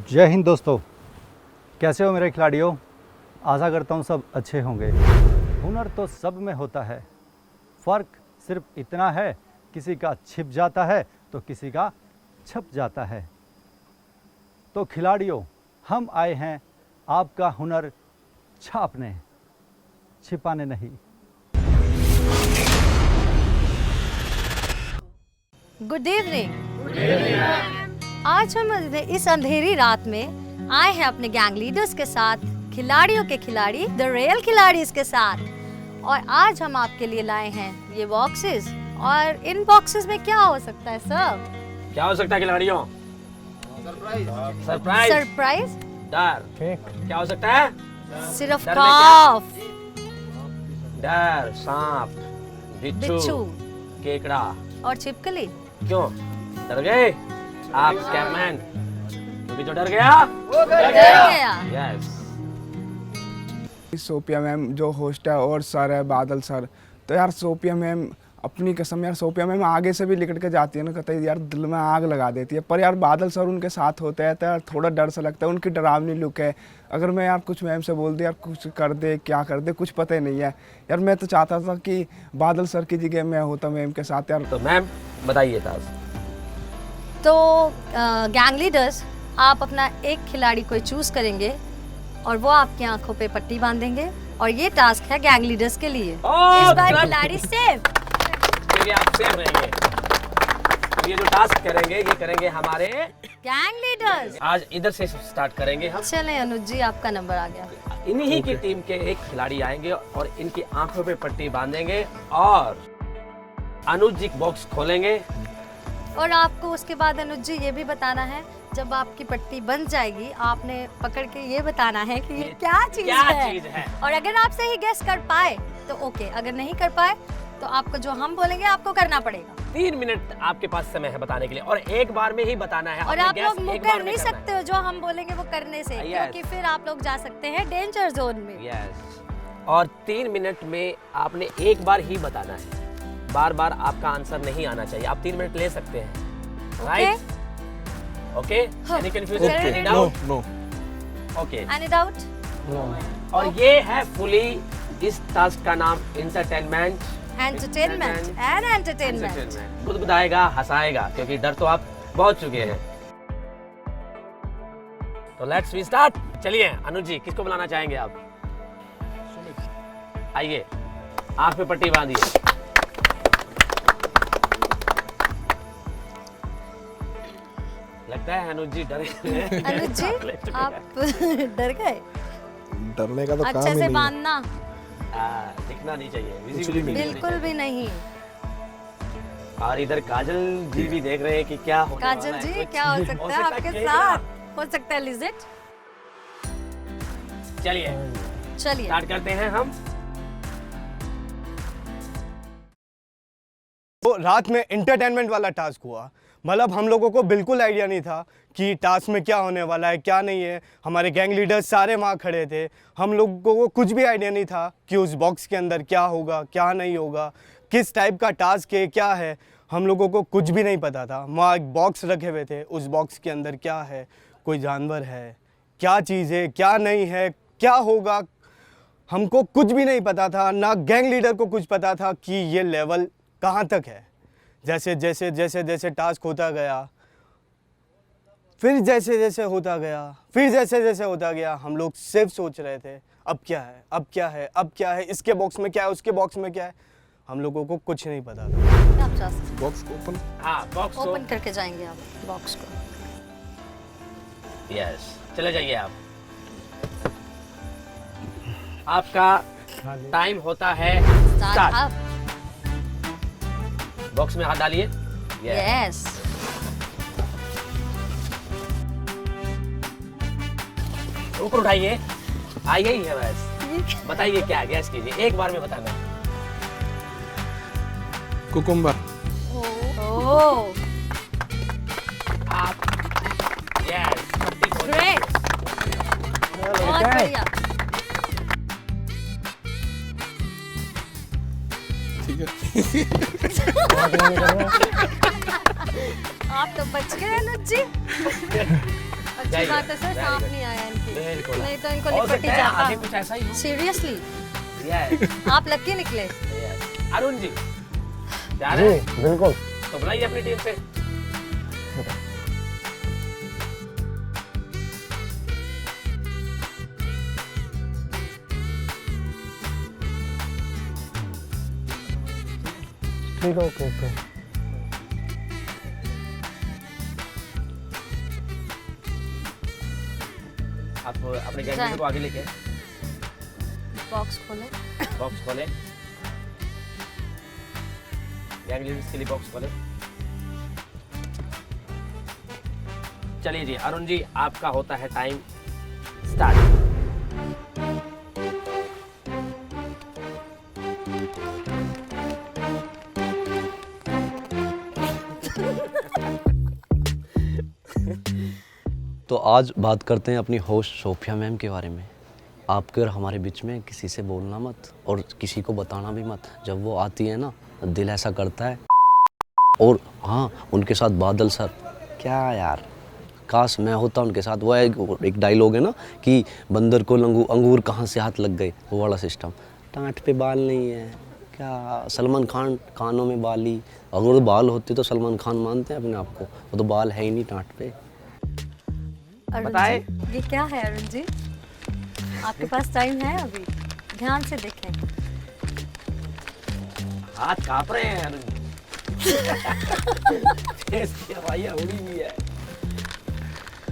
जय हिंद दोस्तों, कैसे हो मेरे खिलाड़ियों। आशा करता हूँ सब अच्छे होंगे। हुनर तो सब में होता है, फ़र्क सिर्फ इतना है किसी का छिप जाता है तो किसी का छप जाता है। तो खिलाड़ियों, हम आए हैं आपका हुनर छापने, छिपाने नहीं। Good evening. आज हम इस अंधेरी रात में आए हैं अपने गैंग लीडर्स के साथ, खिलाड़ियों के खिलाड़ी, द रियल खिलाड़ीज के साथ। और आज हम आपके लिए लाए हैं ये बॉक्सेस। और इन बॉक्सेस में क्या हो सकता है सर? क्या हो सकता है खिलाड़ियों? सरप्राइज। सरप्राइज? डर। क्या हो सकता है? सिर्फ डर में क्या? खौफ, डर, सांप, बिच्छू, केकड़ा और छिपकली। क्यों डर गए आप स्कैरमैन? क्योंकि जो डर गया वो डर गया। यस। सोफिया मैम जो होस्ट है और सर है बादल सर, तो यार सोफिया मैम अपनी कसम यार, सोफिया मैम आगे से भी लिकट के जाती है ना, कहते यार दिल में आग लगा देती है। पर यार बादल सर उनके साथ होते हैं तो यार थोड़ा डर सा लगता है, उनकी डरावनी लुक है। अगर मैं यार कुछ मैम से बोल दे यार कुछ कर दे क्या कर दे कुछ पता ही नहीं है यार। मैं तो चाहता था कि बादल सर की जगह मैं होता मैम के साथ यार। तो मैम बताइए ताज। तो गैंग लीडर्स, आप अपना एक खिलाड़ी कोई चूज करेंगे और वो आपकी आंखों पे पट्टी बांधेंगे और ये टास्क है गैंग लीडर्स के लिए। इस बार खिलाड़ी सेफ, क्योंकि आप सेफ रहेंगे। तो ये जो टास्क करेंगे ये करेंगे हमारे गैंग लीडर्स। आज इधर से स्टार्ट करेंगे हम। चले अनुज जी, आपका नंबर आ गया। इन्हीं की टीम के एक खिलाड़ी आएंगे और इनकी आंखों पे पट्टी बांधेंगे और अनुज जी बॉक्स खोलेंगे। और आपको उसके बाद अनुज जी ये भी बताना है, जब आपकी पट्टी बन जाएगी आपने पकड़ के ये बताना है कि ये क्या चीज है। और अगर आप सही गेस कर पाए तो ओके, अगर नहीं कर पाए तो आपको जो हम बोलेंगे आपको करना पड़ेगा। 3 मिनट आपके पास समय है बताने के लिए और एक बार में ही बताना है। और अपने आप guess लोग एक मुकर बार में नहीं करना सकते हो जो हम बोलेंगे वो करने से, Yes. क्योंकि फिर आप लोग जा सकते हैं डेंजर जोन में। यस। और 3 मिनट में आपने एक बार ही बताना है, बार बार आपका आंसर नहीं आना चाहिए। आप 3 मिनट ले सकते हैं, right? Okay? Any confusion? Any doubt? No. Okay. Any doubt? और ये है फुली इस टास्क का नाम एंटरटेनमेंट। Entertainment and entertainment. गुदगुदाएगा, हंसाएगा, क्योंकि डर तो आप बहुत चुके हैं। तो लेट्स वी स्टार्ट। चलिए अनुज जी, किसको बुलाना चाहेंगे आप? आइए, आंख पे पट्टी बांधिए। लगता है अनुज जी डर गए। अनुज जी आप डर गए? डरने का तो काम अच्छे ही से नहीं बांधना, दिखना नहीं चाहिए, भी visibility नहीं। बिल्कुल भी नहीं। और इधर काजल जी भी देख रहे हैं कि क्या होने काजल वाला है। जी कुछ क्या हो सकता है आपके केकड़ा। साथ? हो सकता है लिजिट। चलिए चलिए स्टार्ट करते हैं हम। तो रात में इंटरटेनमेंट वाला टास्क हुआ, मतलब हम लोगों को बिल्कुल आइडिया नहीं था कि टास्क में क्या होने वाला है क्या नहीं है। हमारे गैंग लीडर्स सारे वहाँ खड़े थे, हम लोगों को कुछ भी आइडिया नहीं था कि उस बॉक्स के अंदर क्या होगा क्या नहीं होगा, किस टाइप का टास्क है क्या है, हम लोगों को कुछ भी नहीं पता था। वहाँ एक बॉक्स रखे हुए थे, उस बॉक्स के अंदर क्या है, कोई जानवर है, क्या चीज़ है क्या नहीं है, क्या होगा, हमको कुछ भी नहीं पता था। ना गैंग लीडर को कुछ पता था कि ये लेवल कहाँ तक है। जैसे जैसे जैसे जैसे टास्क होता गया, फिर जैसे जैसे होता गया, फिर जैसे जैसे होता गया, हम लोग सिर्फ सोच रहे थे अब क्या है अब क्या है अब क्या है, इसके बॉक्स में क्या है उसके बॉक्स में क्या है, हम लोगों को कुछ नहीं पता था। आप जा सकते बॉक्स को ओपन। हाँ, बॉक्स ओपन करके जाएंगे आप बॉक्स को। यस, चले जाइए आप। आपका टाइम होता है स्टार्ट स्टार्ट। अब। बॉक्स में हाथ डालिए। यस। ऊपर उठाइए, आइए ही है बस। बताइए क्या, गैस कीजिए, एक बार में बताना। कुकुम्बर। ओह आप यस, पट्टी खोलिए। ग्रेट, बहुत बढ़िया। ठीक है। आप तो बच गए अनुज जी। अच्छी Very बात good, है सर, very सांप good. नहीं आया इनकी, बिल्कुल। नहीं तो इनको हो लिपट ही सकता है आगे जाता। कुछ ऐसा ही हो। सीरियसली Yes, आप लकी निकले। yes. अरुण जी जा रहे हैं? बिल्कुल। तो बुलाइए अपनी टीम से। ठीक है, ओके ओके। आप अपने गैंग लीडर को आगे लेके आए। बॉक्स खोले। बॉक्स खोले, गैंग लीडर्स के लिए बॉक्स खोले। चलिए जी अरुण जी, आपका होता है टाइम स्टार्ट। तो आज बात करते हैं अपनी होस्ट सोफिया मैम के बारे में। आपके और हमारे बीच में किसी से बोलना मत और किसी को बताना भी मत। जब वो आती है ना, दिल ऐसा करता है। और हाँ, उनके साथ बादल सर, क्या यार, काश मैं होता उनके साथ। वो एक डायलॉग है ना कि बंदर को अंगूर कहाँ से हाथ लग गए, वो वाला सिस्टम। टाँट पे बाल नहीं है क्या? सलमान खान कानों में बाली, अगर वो बाल होते तो सलमान खान मानते हैं अपने आप को, वो तो बाल है ही नहीं टाँट पे। अरुण बताएं। जी, ये क्या है अरुण जी? आपके पास टाइम है अभी? ध्यान से देखें। हाथ कांप रहे हैं अरुण जी। इसकी हवाइयाँ उड़ी हुई है।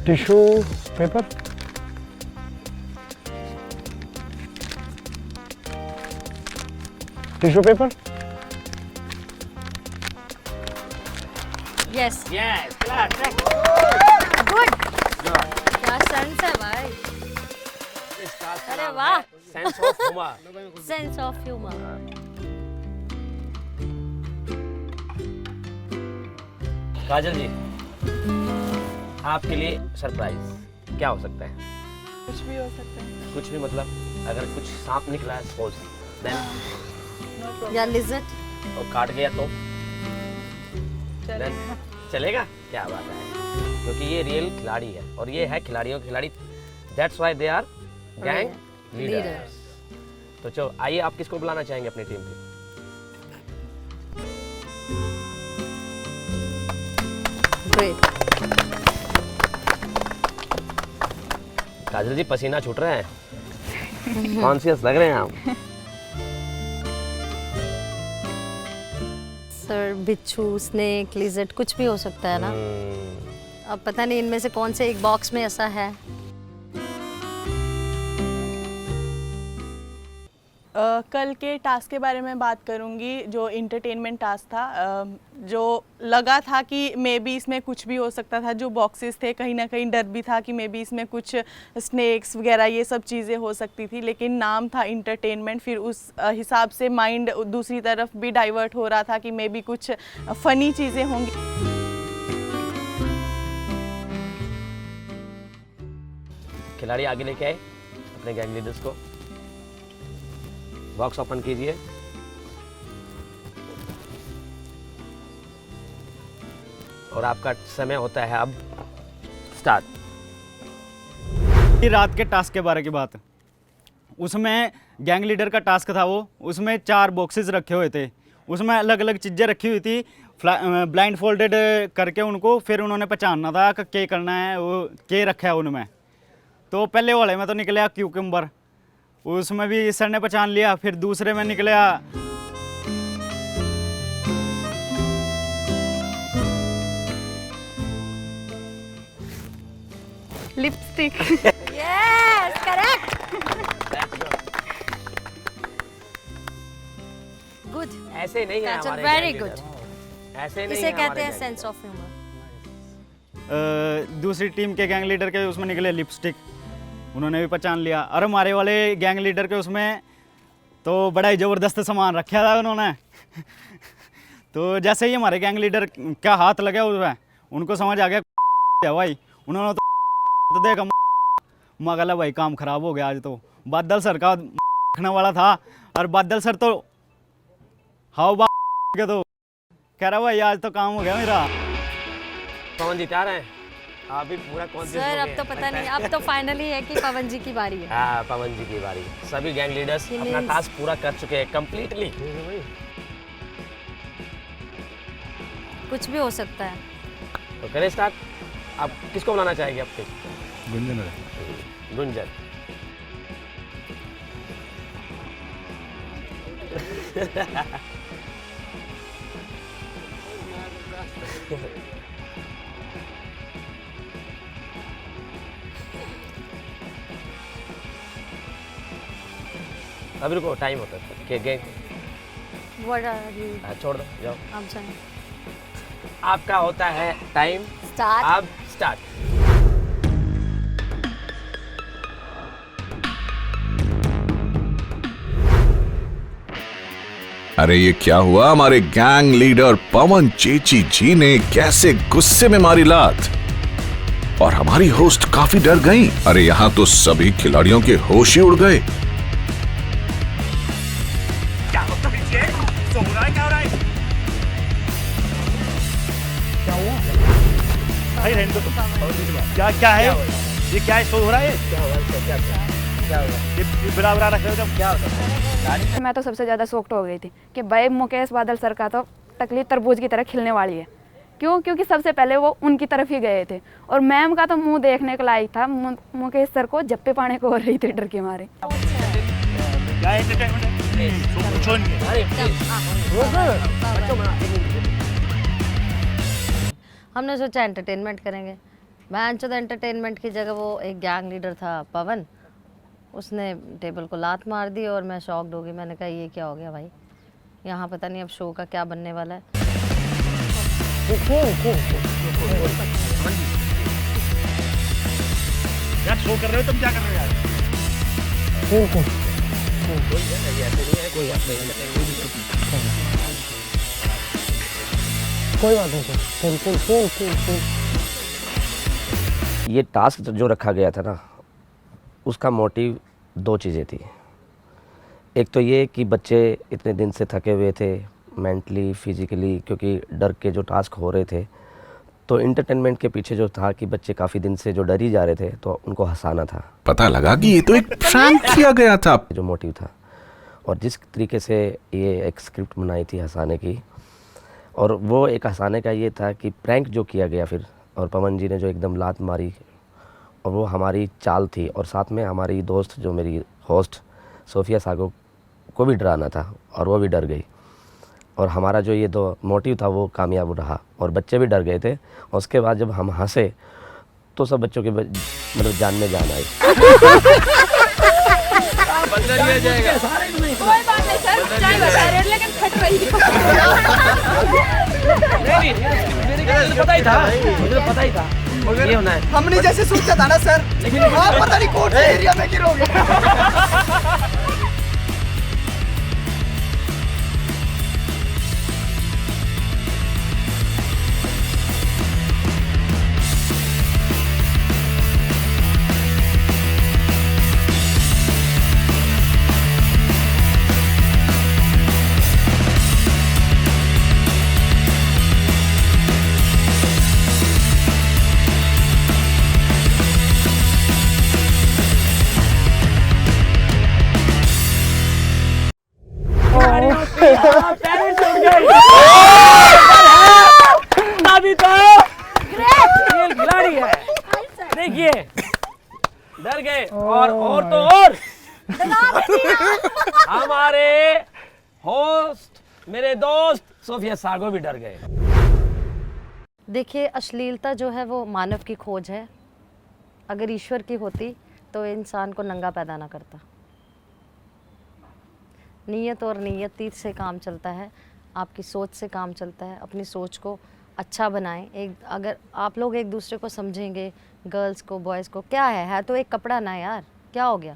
Tissue paper. Tissue paper. Yes yes, correct. Good. क्या सेंस है भाई, अरे वाह। Sense of humour. Sense of humour. Kajal ji, आपके लिए सरप्राइज क्या हो सकता है? कुछ भी हो सकता है। कुछ भी मतलब अगर कुछ सांप निकला है सपोज, देन या लिजर्ड। और काट गया तो चलेगा। then चलेगा? क्या बात है, क्योंकि ये रियल खिलाड़ी है और ये है खिलाड़ियों के खिलाड़ी। That's why they are gang leaders. तो चलो आइए, आप किसको बुलाना चाहेंगे अपनी टीम के? ग्रेट। काजल जी पसीना छूट रहे हैं, कॉन्शियस लग रहे हैं आप। सर बिच्छू, स्नेक, लिजर्ड कुछ भी हो सकता है ना। अब पता नहीं इनमें से कौन से एक बॉक्स में ऐसा है। कल के टास्क के बारे में बात करूंगी, जो इंटरटेनमेंट टास्क था। जो लगा था कि मे बी इसमें कुछ भी हो सकता था। जो बॉक्सेस थे, कहीं ना कहीं डर भी था कि मे बी इसमें कुछ स्नेक्स वगैरह ये सब चीज़ें हो सकती थी, लेकिन नाम था इंटरटेनमेंट। फिर उस हिसाब से माइंड दूसरी तरफ भी डाइवर्ट हो रहा था कि मे बी कुछ फ़नी चीज़ें होंगी। खिलाड़ी आगे लेके आए अपने गैंग लीडर्स को। बॉक्स ओपन कीजिए। और आपका समय होता है अब स्टार्ट। रात के टास्क के बारे की बात, उसमें गैंग लीडर का टास्क था वो। उसमें 4 बॉक्सेस रखे हुए थे, उसमें अलग अलग चीज़ें रखी हुई थी। ब्लाइंड फोल्डेड करके उनको फिर उन्होंने पहचानना था कि क्या करना है, वो क्या रखा है उनमें। तो पहले वाले में तो निकला क्यूकम्बर, उसमें भी सर ने पहचान लिया। फिर दूसरे में निकला लिपस्टिक। Yes, correct. गुड। ऐसे नहीं है That's a हमारे very gang good. leader। ऐसे नहीं इसे है कहते हमारे हैं gang sense leader। Of humour. दूसरी टीम के गैंग लीडर के उसमें निकले लिपस्टिक, उन्होंने भी पहचान लिया। और हमारे वाले गैंग लीडर के उसमें तो बड़ा ही ज़बरदस्त सामान रखा था उन्होंने। तो जैसे ही हमारे गैंग लीडर का हाथ लगा उसमें, उनको समझ आ गया भाई। उन्होंने तो देखा, मगला भाई काम खराब हो गया आज तो। बादल सर का रखने वाला था, और बादल सर तो हाउ के तो कह रहा भाई आज तो काम हो गया मेरा। पवन जी तैयार हैं? आप भी पूरा कॉन्शियस सर अब तो पता नहीं, अब तो फाइनली है कि पवन जी की बारी है। हाँ, पवन जी की बारी। सभी गैंग लीडर्स He अपना means- टास्क पूरा कर चुके हैं कंप्लीटली। कुछ भी हो सकता है। तो करें स्टार्ट। आप किसको बुलाना चाहेंगे आपके? गुंजन गुंजन। अभी रुको, टाइम होता है। के गैंग What are you? छोड़ दो, जाओ। आप जाएं। आपका होता है टाइम। Start. अब स्टार्ट। अरे ये क्या हुआ? हमारे गैंग लीडर पवन चेची जी ने कैसे गुस्से में मारी लात और हमारी होस्ट काफी डर गई। अरे यहाँ तो सभी खिलाड़ियों के होश ही उड़ गए। क्या क्या है ये? क्या शो हो रहा है? ये बराबर रख रहे हो क्या? मैं तो सबसे ज़्यादा शॉक्ड हो गई थी कि भाई मुकेश बादल सर का तो तकली तरबूज की तरह खिलने वाली है। क्यों? क्योंकि सबसे पहले वो उनकी तरफ ही गए थे और मैम का तो मुंह देखने को लायक था। मुकेश सर को जप्पे पाने को हो रही थी डर के मारे। क्या एंटरटेनमेंट है? कुछ नहीं हमने सोचा एंटरटेनमेंट करेंगे। मैं तो एंटरटेनमेंट की जगह वो एक गैंग लीडर था पवन, उसने टेबल को लात मार दी और मैं शॉक्ड हो गई। मैंने कहा ये क्या हो गया भाई, यहाँ पता नहीं अब शो का क्या बनने वाला है। यार शो कर रहे हो तुम, क्या कर रहे हो यार? ये टास्क जो रखा गया था ना, उसका मोटिव दो चीज़ें थी। एक तो ये कि बच्चे इतने दिन से थके हुए थे मेंटली फिजिकली, क्योंकि डर के जो टास्क हो रहे थे, तो इंटरटेनमेंट के पीछे जो था कि बच्चे काफ़ी दिन से जो डर ही जा रहे थे तो उनको हंसाना था। पता लगा कि ये तो एक प्रैंक किया गया था। जो मोटिव था और जिस तरीके से ये एक स्क्रिप्ट बनाई थी हंसाने की, और वो एक हंसाने का ये था कि प्रैंक जो किया गया फिर, और पवन जी ने जो एकदम लात मारी, और वो हमारी चाल थी। और साथ में हमारी दोस्त जो मेरी होस्ट सोफिया सागो को भी डराना था और वो भी डर गई। और हमारा जो ये दो मोटिव था वो कामयाब रहा और बच्चे भी डर गए थे। और उसके बाद जब हम हंसे तो सब बच्चों के मतलब जान में जान आई। कोई बात नहीं सर, चाय बता रहे लेकिन फट रही है। मुझे पता ही था ये होना है। हमने जैसे सोचा था ना सर, लेकिन पता नहीं कौन से एरिया में गिरोगे। खिलाड़ी है, देखिए डर गए। और तो और हमारे होस्ट मेरे दोस्त सोफिया सागो भी डर गए। देखिए अश्लीलता जो है वो मानव की खोज है। अगर ईश्वर की होती तो इंसान को नंगा पैदा ना करता। नीयत और नियति से काम चलता है, आपकी सोच से काम चलता है। अपनी सोच को अच्छा बनाएं। अगर आप लोग एक दूसरे को समझेंगे, गर्ल्स को बॉयज़ को, क्या है तो एक कपड़ा ना यार, क्या हो गया?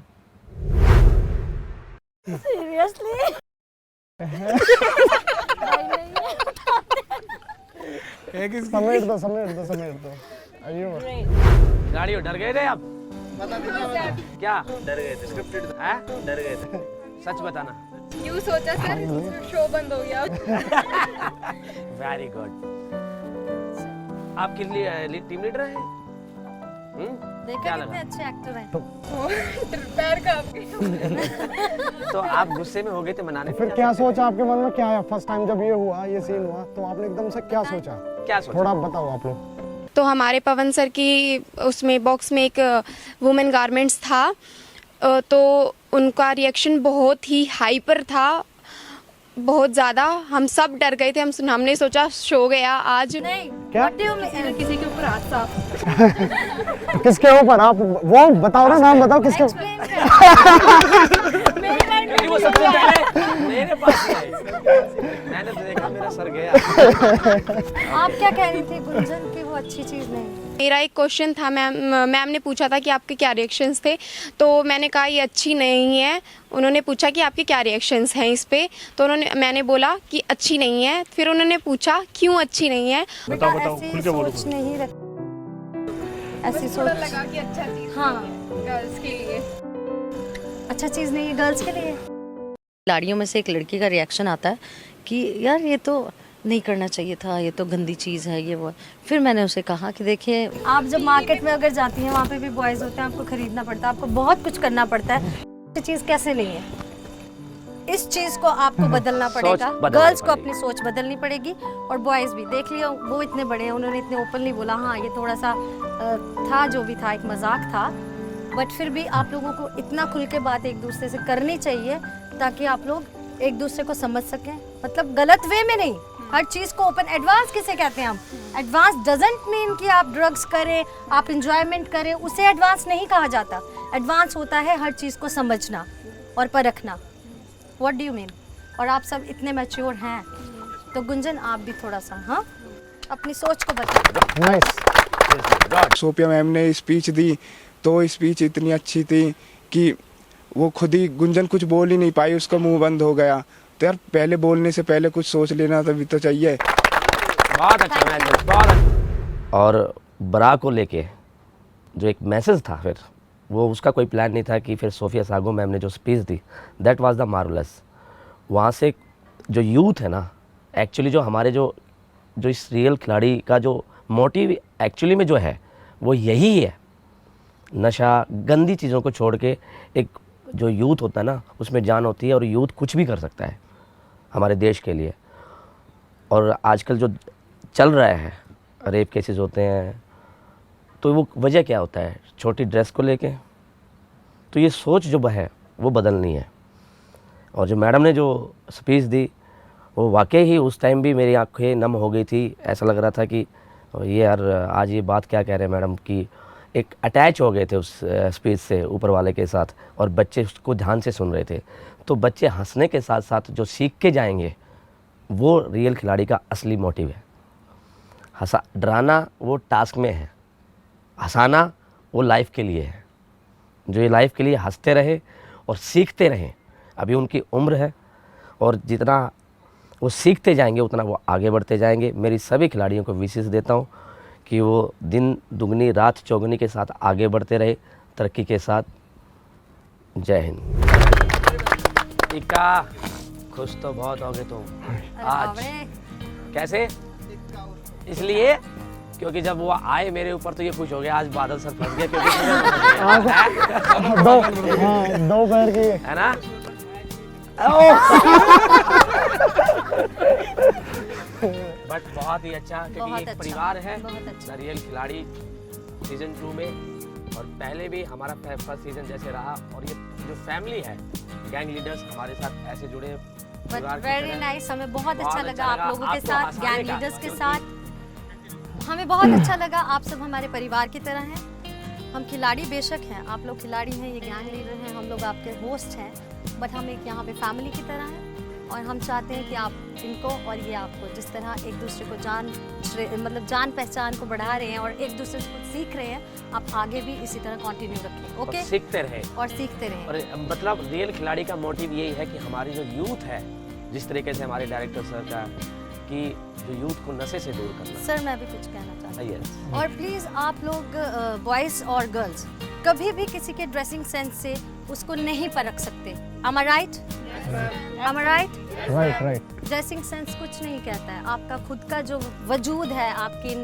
सीरियसली समेट दो। खिलाड़ियों डर गए थे आप? क्या डर गए थे? डर गए थे, सच बताना। क्यों सोचा सर, शो बंद हो गया। Very good. आप किस लिए टीम लीडर हैं? देखा क्या कितने लगा? अच्छे एक्टर हैं। तो आप गुस्से में हो गए थे, मनाने फिर नहीं क्या जा सकते सोचा आपके मन में, क्या है फर्स्ट टाइम जब ये हुआ, ये सीन हुआ, तो आपने एकदम से क्या सोचा? थे? क्या सोचा? थोड़ा बताओ आप लोग। तो हमारे पवन सर की उसमें बॉक्स में एक वुमेन गारमेंट्स था, तो उनका रिएक्शन बहुत ही हाइपर था, बहुत ज़्यादा। हम सब डर गए थे, हमने सोचा शो गया आज। नहीं, क्या? what do you mean? किसी के ऊपर हाथ था। किसके ऊपर? आप वो बताओ ना, नाम बताओ किसके। Explain करो। क्योंकि वो सबसे पहले मेरे पास ही आई। मैंने तो देखा, मेरा सर गया। आप क्या कह रही थी गुंजन कि वो अच्छी चीज नहीं? मेरा एक क्वेश्चन था, मैम ने पूछा था कि आपके क्या रिएक्शंस थे, तो मैंने कहा ये अच्छी नहीं है। उन्होंने पूछा कि आपके क्या रिएक्शंस हैं इस पे, तो मैंने बोला कि अच्छी नहीं है। फिर उन्होंने पूछा क्यों अच्छी नहीं है। बताओ बताओ, ऐसी खुल के बोलो। सोच नहीं रख, ऐसी सोच लगा कि अच्छा चीज हाँ गर्ल्स के लिए। अच्छा चीज नहीं है गर्ल्स के लिए। खिलाड़ियों में से एक लड़की का रिएक्शन आता है कि यार ये तो नहीं करना चाहिए था, ये तो गंदी चीज़ है, ये वो। फिर मैंने उसे कहा कि देखिए, आप जब मार्केट में अगर जाती हैं, वहाँ पे भी बॉयज़ होते हैं, आपको खरीदना पड़ता है, आपको बहुत कुछ करना पड़ता है। ये चीज़ कैसे नहीं है, इस चीज़ को आपको बदलना पड़ेगा। गर्ल्स को अपनी सोच बदलनी पड़ेगी, और बॉयज़ भी। देख लिया, वो इतने बड़े हैं, उन्होंने इतने ओपनली बोला, हाँ ये थोड़ा सा था, जो भी था एक मजाक था, बट फिर भी आप लोगों को इतना खुल के बात एक दूसरे से करनी चाहिए ताकि आप लोग एक दूसरे को समझ सकें। मतलब गलत वे में नहीं, हर चीज़ को ओपन। एडवांस किसे कहते हैं हम? एडवांस डजंट मीन कि आप ड्रग्स करें, आप इंजॉयमेंट करें, उसे एडवांस नहीं कहा जाता। एडवांस होता है हर चीज़ को समझना और परखना। What do you mean? और आप सब इतने मैच्योर हैं, तो गुंजन आप भी थोड़ा सा हाँ अपनी सोच को बताओ। नाइस। सोफिया मैम ने स्पीच दी, तो स्पीच इतनी अच्छी थी कि वो खुद ही, गुंजन कुछ बोल ही नहीं पाई, उसका मुंह बंद हो गया। तो यार पहले बोलने से पहले कुछ सोच लेना तभी तो चाहिए। बहुत अच्छा मैच, बहुत अच्छा। और बरा को लेके जो एक मैसेज था, फिर वो उसका कोई प्लान नहीं था कि फिर सोफिया सागो मैम ने जो speech the, that was the marvellous. वहाँ से जो यूथ है ना, एक्चुअली जो हमारे जो इस रियल खिलाड़ी का जो मोटिव एक्चुअली में जो है, वो यही है, नशा गंदी चीज़ों को छोड़ के एक जो यूथ होता है ना, उसमें जान होती है, और यूथ कुछ भी कर सकता है हमारे देश के लिए। और आजकल जो चल रहा है, रेप केसेस होते हैं, तो वो वजह क्या होता है? छोटी ड्रेस को लेके। तो ये सोच जो है वो बदलनी है। और जो मैडम ने जो स्पीच दी, वो वाकई ही उस टाइम भी मेरी आंखें नम हो गई थी। ऐसा लग रहा था कि ये यार आज ये बात क्या कह रहे हैं मैडम, की एक अटैच हो गए थे उस स्पीच से ऊपर वाले के साथ, और बच्चे उसको ध्यान से सुन रहे थे। तो बच्चे हंसने के साथ साथ जो सीख के जाएंगे, वो रियल खिलाड़ी का असली मोटिव है। डराना वो टास्क में है, हंसाना वो लाइफ के लिए है। जो ये लाइफ के लिए हंसते रहे और सीखते रहें। अभी उनकी उम्र है, और जितना वो सीखते जाएंगे उतना वो आगे बढ़ते जाएंगे। मेरी सभी खिलाड़ियों को विशेष देता हूँ कि वो दिन दुगनी रात चौगुनी के साथ आगे बढ़ते रहे, तरक्की के साथ। जय हिंद। इक्का, खुश तो बहुत हो गए तुम आज। कैसे? इसलिए क्योंकि जब वो आए मेरे ऊपर तो ये खुश हो गया, आज बादल सर फंस गए, क्योंकि दो पैर की है ना। बट बहुत ही अच्छा, क्योंकि बहुत एक अच्छा, परिवार है बहुत अच्छा। रियल खिलाड़ी सीजन 2 में, और पहले भी हमारा फर्स्ट सीजन जैसे रहा। और ये जो फैमिली है, गैंग लीडर्स हमारे साथ ऐसे जुड़े परिवार की वेरी तरह। नाइस, हमें बहुत अच्छा लगा लगा आप लोगों के आपको साथ, हंसाने गैंग का, लीडर्स के क्योंकि- साथ हमें बहुत अच्छा लगा। आप सब हमारे परिवार की तरह हैं। हम खिलाड़ी बेशक हैं, आप लोग खिलाड़ी हैं, ये गैंग लीडर हैं, हम लोग आपके होस्ट हैं, बट हम एक यहाँ पे फैमिली की तरह हैं। और हम चाहते हैं कि आप इनको और ये आपको जिस तरह एक दूसरे को जान पहचान को बढ़ा रहे हैं और एक दूसरे को सीख रहे हैं, आप आगे भी इसी तरह कंटिन्यू रखें। ओके, और सीखते रहे। और सीखते रहें। और मतलब रियल खिलाड़ी का मोटिव यही है कि हमारी जो यूथ है, जिस तरीके से हमारे डायरेक्टर सर का, कि जो यूथ को नशे से दूर करना। सर मैं भी कुछ कहना चाहती हूँ। Yes. और प्लीज़ आप लोग बॉयज़ और गर्ल्स कभी भी किसी के ड्रेसिंग सेंस से उसको नहीं परख सकते। Am I right? Am I right? Right. Dressing sense कुछ नहीं कहता है, आपका खुद का जो वजूद है, आपकी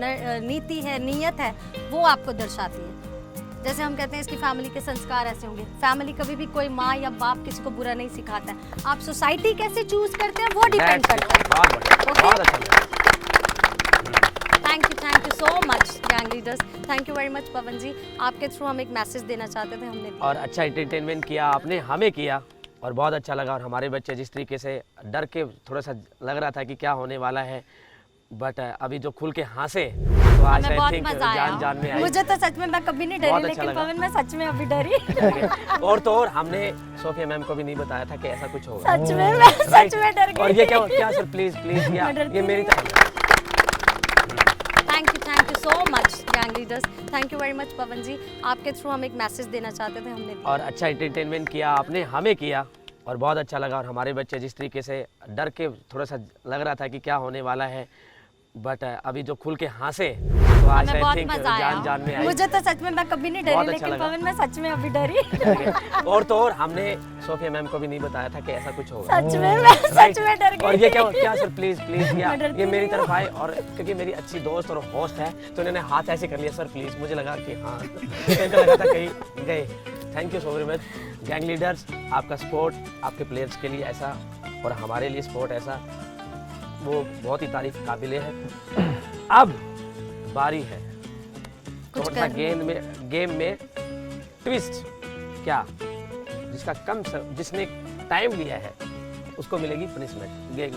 नीति है, नीयत है, वो आपको दर्शाती है। जैसे हम कहते हैं इसकी फैमिली के संस्कार ऐसे होंगे। फैमिली कभी भी कोई माँ या बाप किसी को बुरा नहीं सिखाता है। आप सोसाइटी कैसे चूज करते हैं वो डिपेंड करता है। बहुत बढ़िया, बहुत अच्छा लगा। Thank you so much gang leaders. Thank you very much Pavan ji. आपके थ्रू हम एक मैसेज देना चाहते थे, हमने दिया। और अच्छा एंटरटेनमेंट किया आपने, हमें किया और बहुत अच्छा लगा। और हमारे बच्चे जिस तरीके से डर के थोड़ा सा लग रहा था कि क्या होने वाला है, बट अभी जो खुल के हंसे तो आज हमें आई बहुत थिंक मजा आया। जान में आई। मुझे तो सच में, मैं कभी नहीं डरी, बहुत अच्छा लेकिन लगा। पवन मैं सच में अभी डरी। और तो और हमने सोफिया मैम को भी नहीं बताया था कि ऐसा कुछ होगा। सच में मैं सच में डर गई। और ये क्या सर प्लीज क्या ये मेरी तरफ। Thank you so much gang leaders. Thank you very much Pavan ji. आपके थ्रू हम एक मैसेज देना चाहते थे, हमने दिया। और अच्छा एंटरटेनमेंट किया आपने, हमें किया और बहुत अच्छा लगा। और हमारे बच्चे जिस तरीके से डर के थोड़ा सा लग रहा था कि क्या होने वाला है, बट अभी जो खुल के हंसे तो आज हमें आई बहुत थिंक मजा आया। जान में आई। मुझे तो सच में, मैं कभी नहीं डरी, बहुत अच्छा लेकिन लगा। पवन मैं सच में अभी डरी। और तो और हमने सोफिया मैम को भी नहीं बताया था कि ऐसा कुछ होगा। सच में मैं सच में डर गई। और ये क्या सर प्लीज क्या मैं डरती ये मेरी नहीं तरफ आए। और क्योंकि मेरी अच्छी दोस्त और होस्ट है तो इन्होंने हाथ ऐसे कर लिया, सर प्लीज। मुझे लगा कि हाँ इनको लगा था कहीं गए। Thank you so very much gang leaders. आपका सपोर्ट आपके प्लेयर्स के लिए ऐसा और हमारे लिए सपोर्ट ऐसा वो बहुत ही तारीफ काबिल है। अब बारी है थोड़ा सा गेम में ट्विस्ट। क्या जिसने टाइम लिया है उसको मिलेगी पनिशमेंट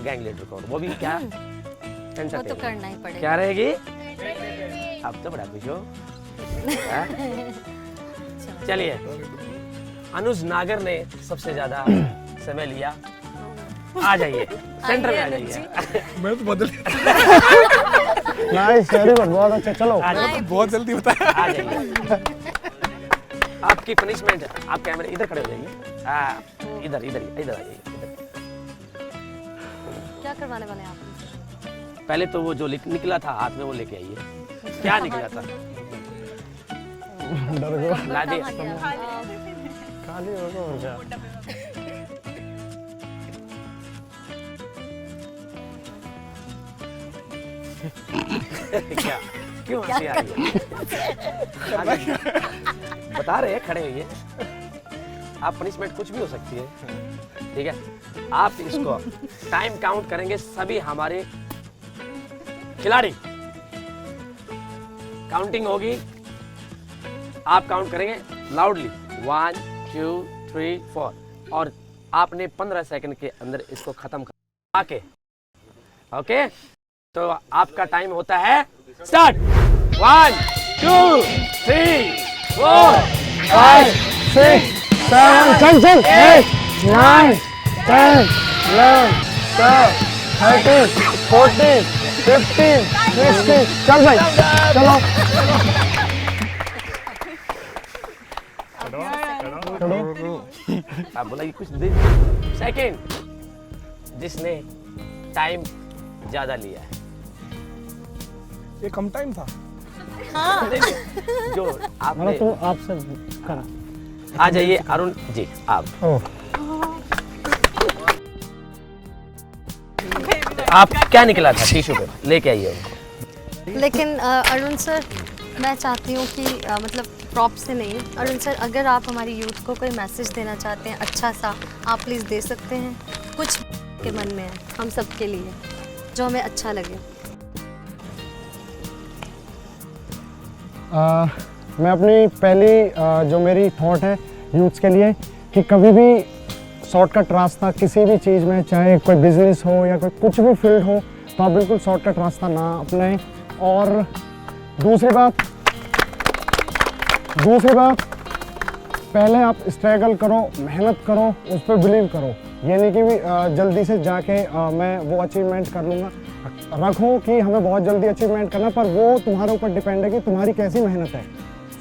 गैंग लीडर को, वो भी क्या वो तो करना ही पड़ेगा। क्या रहेगी? अब तो बड़ा खुश हो। चलिए, अनुज नागर ने सबसे ज्यादा समय लिया। आ जाइए सेंटर में आ जाइए। मैं तो बदल नाइस, वेरी गुड, बहुत अच्छा। चलो बहुत जल्दी बताया। आ जाइए। आपकी पनिशमेंट, आप कैमरे इधर खड़े हो जाइए। इधर आ जाइए। क्या करवाने वाले हैं आप? पहले तो वो जो निकला था हाथ में वो लेके आइए। क्या निकला था? ला दिए। खाली होगा और क्या? क्या क्यों हंसी आ रही है? बता रहे हैं, खड़े होइए। आप पनिशमेंट कुछ भी हो सकती है, ठीक है? आप इसको टाइम काउंट करेंगे सभी हमारे खिलाड़ी। काउंटिंग होगी, आप काउंट करेंगे लाउडली 1 2 3 4 और आपने 15 सेकंड के अंदर इसको खत्म कर आके। ओके, तो आपका टाइम होता है स्टार्ट। 1 2 3 4 5 6 7 8 9 10 11 12 13 14 15 16। चल भाई चलो। आप बोला कि कुछ सेकंड जिसने टाइम ज्यादा लिया है। ये कम टाइम था। जो आपने तुम आपसे करा। आ जाइए अरुण जी, आप आप क्या निकला था टिश्यू पेपर लेके आइए उनको। लेकिन अरुण सर, मैं चाहती हूँ कि मतलब प्रॉप से नहीं, अरुण सर अगर आप हमारी यूथ को कोई मैसेज देना चाहते हैं अच्छा सा, आप प्लीज़ दे सकते हैं। कुछ के मन में है हम सब के लिए जो हमें अच्छा लगे। मैं अपनी पहली जो मेरी थॉट है यूथ्स के लिए कि कभी भी शॉर्टकट रास्ता किसी भी चीज़ में, चाहे कोई बिजनेस हो या कोई कुछ भी फील्ड हो, तो आप बिल्कुल शॉर्टकट रास्ता ना अपनाएं। और दूसरी बात पहले आप स्ट्रगल करो, मेहनत करो, उस पर बिलीव करो। ये नहीं कि जल्दी से जाके मैं वो अचीवमेंट कर लूँगा। रखो कि हमें बहुत जल्दी अचीवमेंट करना, पर वो तुम्हारे ऊपर डिपेंड है कि तुम्हारी कैसी मेहनत है,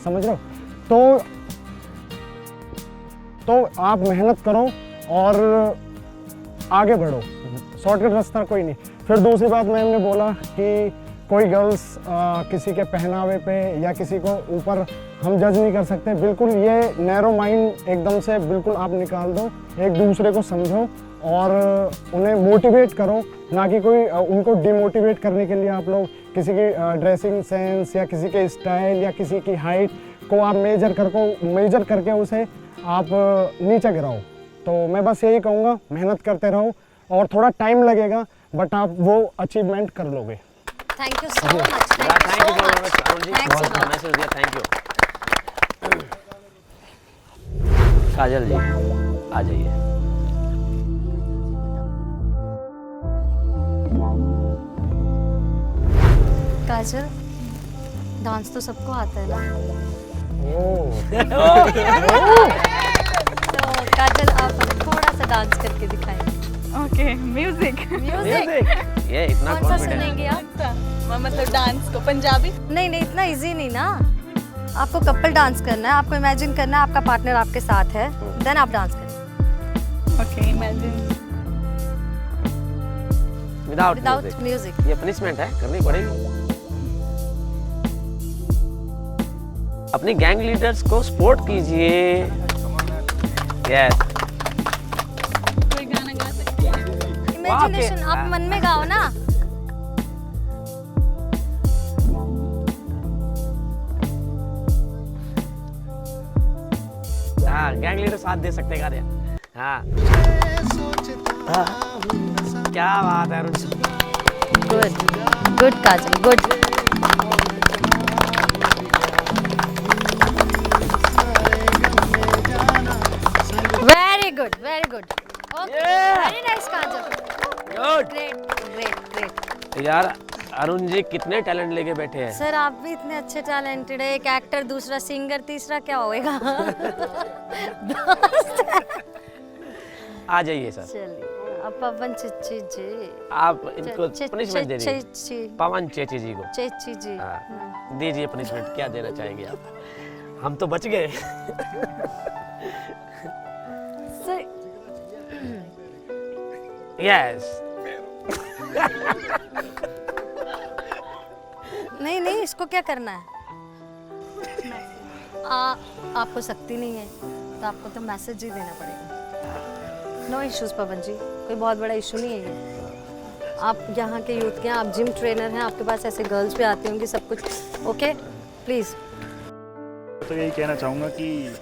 समझ रहे हो? तो आप मेहनत करो और आगे बढ़ो, शॉर्टकट रास्ता कोई नहीं। फिर दूसरी बात मैंने बोला कि कोई गर्ल्स किसी के पहनावे पे या किसी को ऊपर हम जज नहीं कर सकते। बिल्कुल ये नैरो माइंड एकदम से बिल्कुल आप निकाल दो, एक दूसरे को समझो और उन्हें मोटिवेट करो, ना कि कोई उनको डिमोटिवेट करने के लिए आप लोग किसी की ड्रेसिंग सेंस या किसी के स्टाइल या किसी की हाइट को आप मेजर करके उसे आप नीचे गिराओ। तो मैं बस यही कहूँगा, मेहनत करते रहो और थोड़ा टाइम लगेगा बट आप वो अचीवमेंट कर लोगे। Thank you so much, thank you so much Arun ji, बहुत अच्छा मैसेज दिया, थैंक यू। काजल जी आ जाइए। काजल, डांस तो सबको आता है ना? तो काजल आप थोड़ा सा डांस करके दिखाएं। Okay, music. म्यूजिक ये इतना कौन सा कॉन्फिडेंट। सुनेंगे आप? मतलब डांस को पंजाबी? नहीं, इतना इजी नहीं ना। आपको कपल डांस करना है, आपको इमेजिन करना है आपका पार्टनर आपके साथ है, देन आप डांस करें। Okay, imagine. Without music. ये पनिशमेंट है, करनी पड़ेगी। अपनी गैंग लीडर्स को सपोर्ट कीजिए। यस, कोई गाना गा सकती है? इमेजिनेशन आप मन में गाओ ना। हाँ, गैंग लीडर साथ दे सकते हैं, गा दे। हाँ, क्या बात है Arun ji. Good Kajal, good. Very good. Okay, very nice Kajal. Good, great. यार अरुण जी कितने टैलेंट लेके बैठे हैं। सर आप भी इतने अच्छे टैलेंटेड है, एक एक्टर, दूसरा सिंगर, तीसरा क्या होएगा? आ जाइए सर। चलिए, अब पवन चेची जी, आप इनको पनिशमेंट दे दीजिए, पवन चेची जी को। चेची जी, हाँ, दीजिए पनिशमेंट, क्या देना चाहेंगे आप? हम तो बच गए। यस। नहीं, इसको क्या करना है? आपको शक्ति नहीं है तो आपको तो मैसेज ही देना पड़ेगा। नो इश्यूज पवन जी, कोई बहुत बड़ा इशू नहीं है ये। आप यहाँ के यूथ के हैं, आप जिम ट्रेनर हैं, आपके पास ऐसे गर्ल्स भी आती होंगी, सब कुछ ओके। प्लीज। तो यही कहना चाहूँगा कि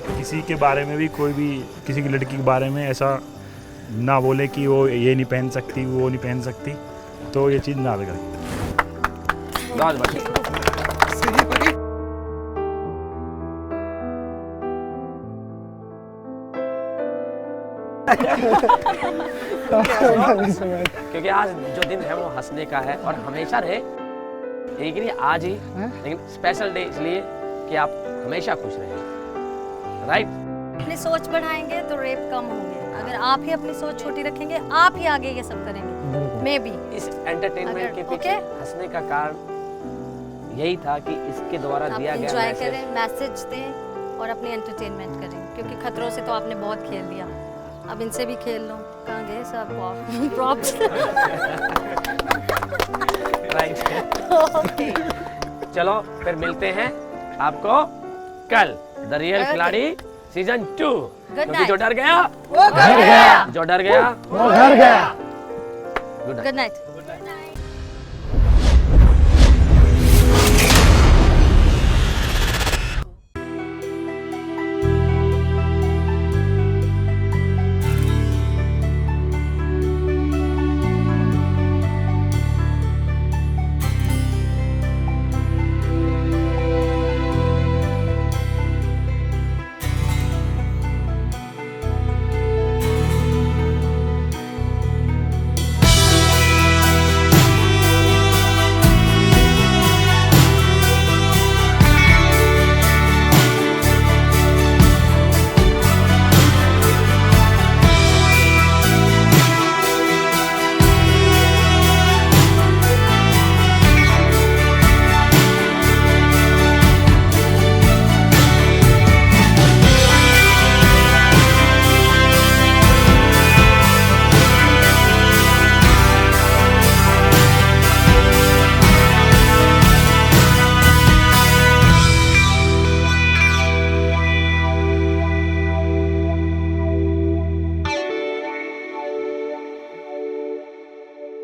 किसी के बारे में भी, कोई भी किसी की लड़की के बारे में ऐसा ना बोले कि वो ये नहीं पहन सकती, वो नहीं पहन सकती, तो ये चीज़ ना करें। बहुत बढ़िया। क्योंकि आज जो दिन है वो हंसने का है और हमेशा रहे, यही कि नहीं आज ही, लेकिन स्पेशल डे इसलिए कि आप हमेशा खुश रहें, राइट? अपनी सोच बढ़ाएंगे तो रेप कम होंगे। अगर आप ही अपनी सोच छोटी रखेंगे, आप ही आगे ये सब करेंगे। मे बी इस एंटरटेनमेंट के पीछे हंसने का कारण यही था कि इसके द्वारा दिया गया एंजॉय करें, मैसेज दें और अपनी एंटरटेनमेंट करें, क्योंकि खतरों से तो आपने बहुत खेल लिया, अब इनसे भी खेल लो। कहाँ गए सब प्रॉप्स? राइट। चलो फिर मिलते हैं आपको कल द रियल खिलाड़ी सीजन 2। क्योंकि जो डर गया वो घर गया, जो डर गया वो घर गया। Good night.